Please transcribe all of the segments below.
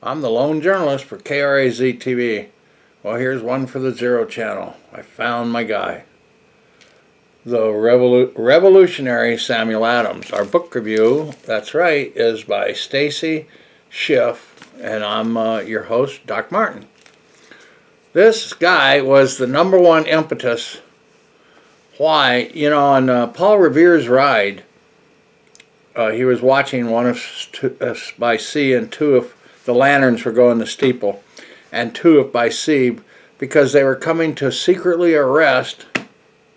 I'm the lone journalist for KRAZ TV. Well, here's one for the Zero Channel. I found my guy. The revolutionary Samuel Adams. Our book review, that's right, is by Stacy Schiff, and I'm your host, Doc Martin. This guy was the number one impetus. Why? You know, on Paul Revere's ride, he was watching one of by sea and two of the lanterns were going the steeple, and two of by sea, because they were coming to secretly arrest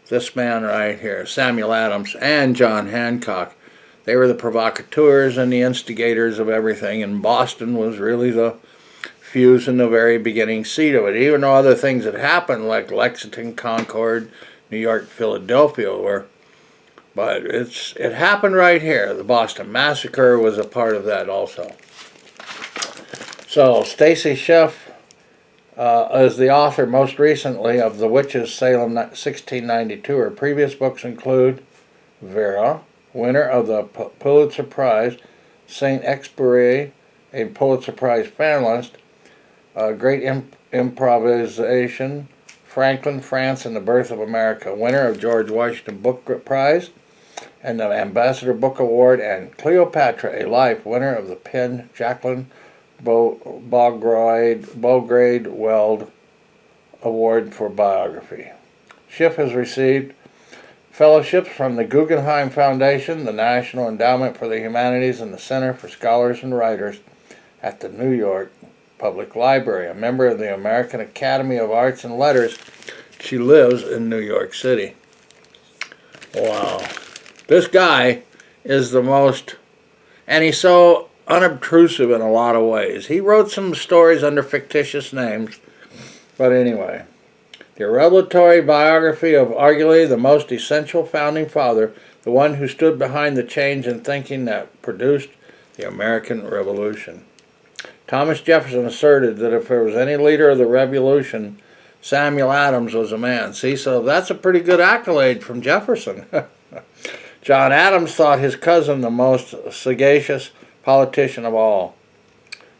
this man right here, Samuel Adams, and John Hancock. They were the provocateurs and the instigators of everything, and Boston was really the fuse in the very beginning seat of it, even though other things had happened, like Lexington, Concord, New York, Philadelphia were. But it happened right here. The Boston Massacre was a part of that also. So Stacy Schiff is the author most recently of The Witches, Salem 1692. Her previous books include Vera, winner of the Pulitzer Prize, Saint Exupéry, a Pulitzer Prize finalist, Great Improvisation, Franklin, France, and the Birth of America, winner of George Washington Book Prize and the Ambassador Book Award, and Cleopatra, a Life, winner of the Penn Jacqueline Beaugrade Weld Award for Biography. Schiff has received fellowships from the Guggenheim Foundation, the National Endowment for the Humanities, and the Center for Scholars and Writers at the New York Public Library. A member of the American Academy of Arts and Letters, she lives in New York City. Wow. This guy is the most, and he's so unobtrusive in a lot of ways. He wrote some stories under fictitious names, but anyway. The revelatory biography of arguably the most essential founding father, the one who stood behind the change in thinking that produced the American Revolution. Thomas Jefferson asserted that if there was any leader of the Revolution, Samuel Adams was a man. See, so that's a pretty good accolade from Jefferson. John Adams thought his cousin the most sagacious politician of all.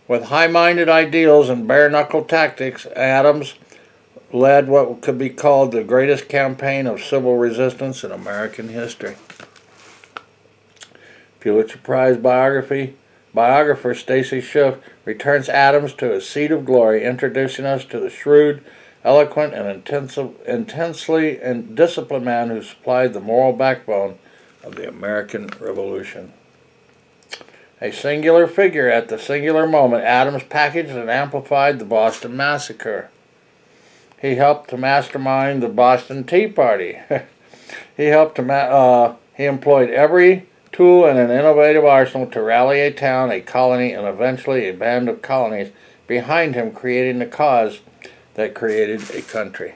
With high-minded ideals and bare-knuckle tactics, Adams led what could be called the greatest campaign of civil resistance in American history. Pulitzer Prize biographer Stacy Schiff returns Adams to his seat of glory, introducing us to the shrewd, eloquent, and intensely disciplined man who supplied the moral backbone of the American Revolution. A singular figure at the singular moment, Adams packaged and amplified the Boston Massacre. He helped to mastermind the Boston Tea Party. He employed every tool in an innovative arsenal to rally a town, a colony, and eventually a band of colonies behind him, creating the cause that created a country.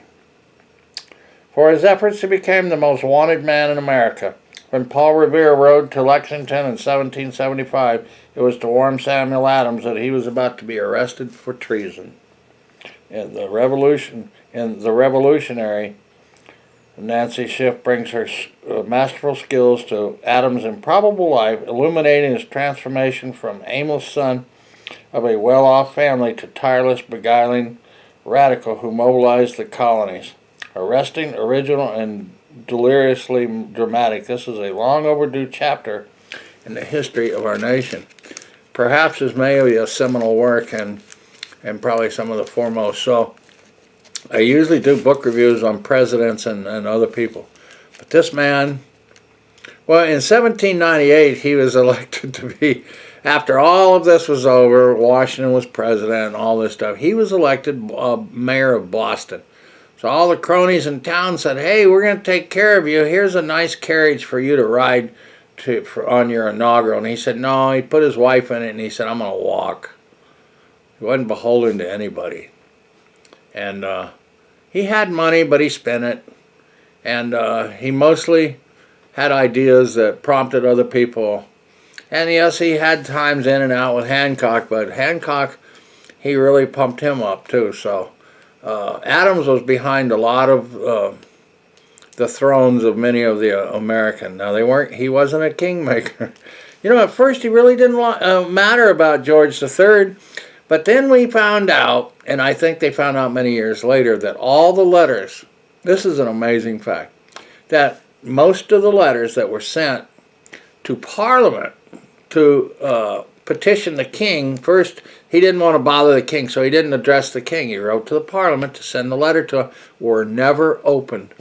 For his efforts, he became the most wanted man in America. When Paul Revere rode to Lexington in 1775, it was to warn Samuel Adams that he was about to be arrested for treason. In the Revolutionary, Nancy Schiff brings her masterful skills to Adams' improbable life, illuminating his transformation from aimless son of a well-off family to tireless, beguiling radical who mobilized the colonies. Arresting, original, and deliriously dramatic. This is a long overdue chapter in the history of our nation. Perhaps this may be a seminal work and probably some of the foremost. So I usually do book reviews on presidents and other people. But this man, well, in 1798 he was elected to be, after all of this was over, Washington was president and all this stuff, he was elected mayor of Boston. So all the cronies in town said, hey, we're going to take care of you. Here's a nice carriage for you to ride on your inaugural. And he said, no, he put his wife in it, and he said, I'm going to walk. He wasn't beholden to anybody. And he had money, but he spent it. And he mostly had ideas that prompted other people. And yes, he had times in and out with Hancock, but Hancock, he really pumped him up too. So Adams was behind a lot of the thrones of many of the American. Now he wasn't a kingmaker. You know, at first he really didn't matter about George III, But then we found out, and I think they found out many years later, that all the letters, this is an amazing fact, that most of the letters that were sent to Parliament to petition the king, first he didn't want to bother the king, so he didn't address the king. He wrote to the Parliament to send the letter to him, were never opened.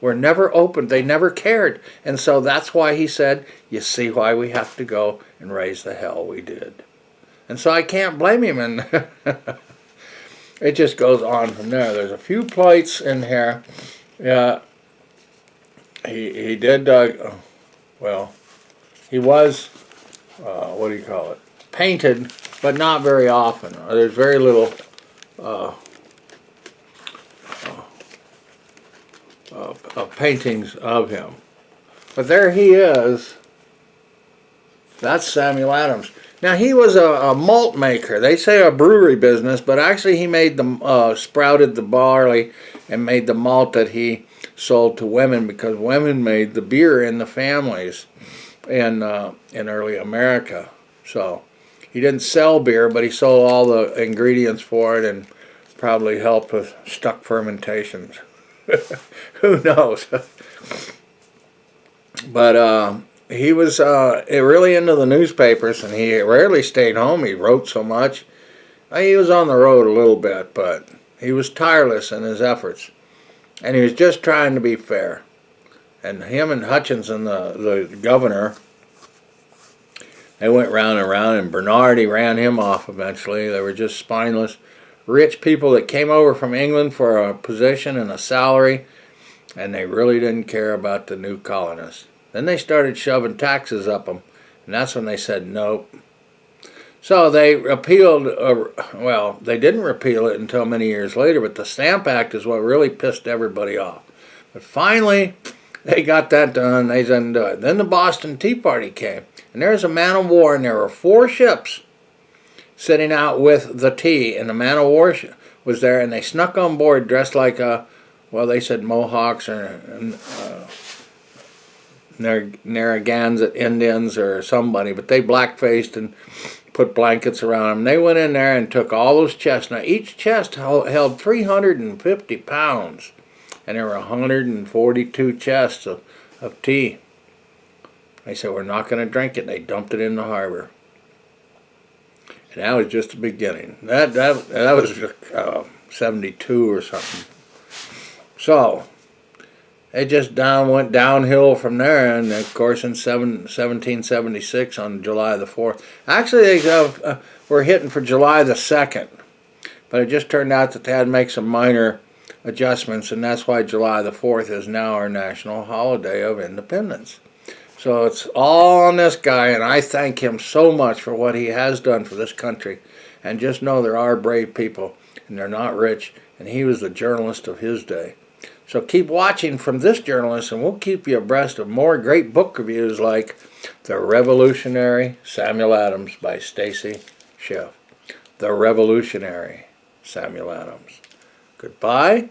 Were never opened. They never cared. And so that's why he said, you see why we have to go and raise the hell we did. And so I can't blame him, and it just goes on from there. There's a few plates in here. Yeah, he did, well, he was, what do you call it, painted, but not very often. There's very little paintings of him. But there he is. That's Samuel Adams. Now, he was a malt maker. They say a brewery business, but actually he made the sprouted the barley and made the malt that he sold to women, because women made the beer in the families in early America. So he didn't sell beer, but he sold all the ingredients for it and probably helped with stuck fermentations. Who knows? But he was really into the newspapers, and he rarely stayed home. He wrote so much. He was on the road a little bit, but he was tireless in his efforts. And he was just trying to be fair. And him and Hutchinson, the governor, they went round and round, and Bernardi ran him off eventually. They were just spineless, rich people that came over from England for a position and a salary, and they really didn't care about the new colonists. Then they started shoving taxes up them, and that's when they said nope. So they repealed, well, they didn't repeal it until many years later, but the Stamp Act is what really pissed everybody off. But finally, they got that done. They didn't do it. Then the Boston Tea Party came, and there was a man of war, and there were 4 ships sitting out with the tea, and the man of war was there, and they snuck on board dressed like, well, they said Mohawks or Narragansett Indians or somebody, but they black-faced and put blankets around them. They went in there and took all those chests. Now, each chest held 350 pounds, and there were 142 chests of tea. They said, we're not going to drink it. They dumped it in the harbor. And that was just the beginning. That was 72 or something. So it just went downhill from there, and of course in 1776 on July the 4th. Actually, they were hitting for July the 2nd, but it just turned out that they had to make some minor adjustments, and that's why July the 4th is now our national holiday of independence. So it's all on this guy, and I thank him so much for what he has done for this country. And just know there are brave people, and they're not rich, and he was the journalist of his day. So keep watching from this journalist, and we'll keep you abreast of more great book reviews like The Revolutionary Samuel Adams by Stacy Schiff. The Revolutionary Samuel Adams. Goodbye.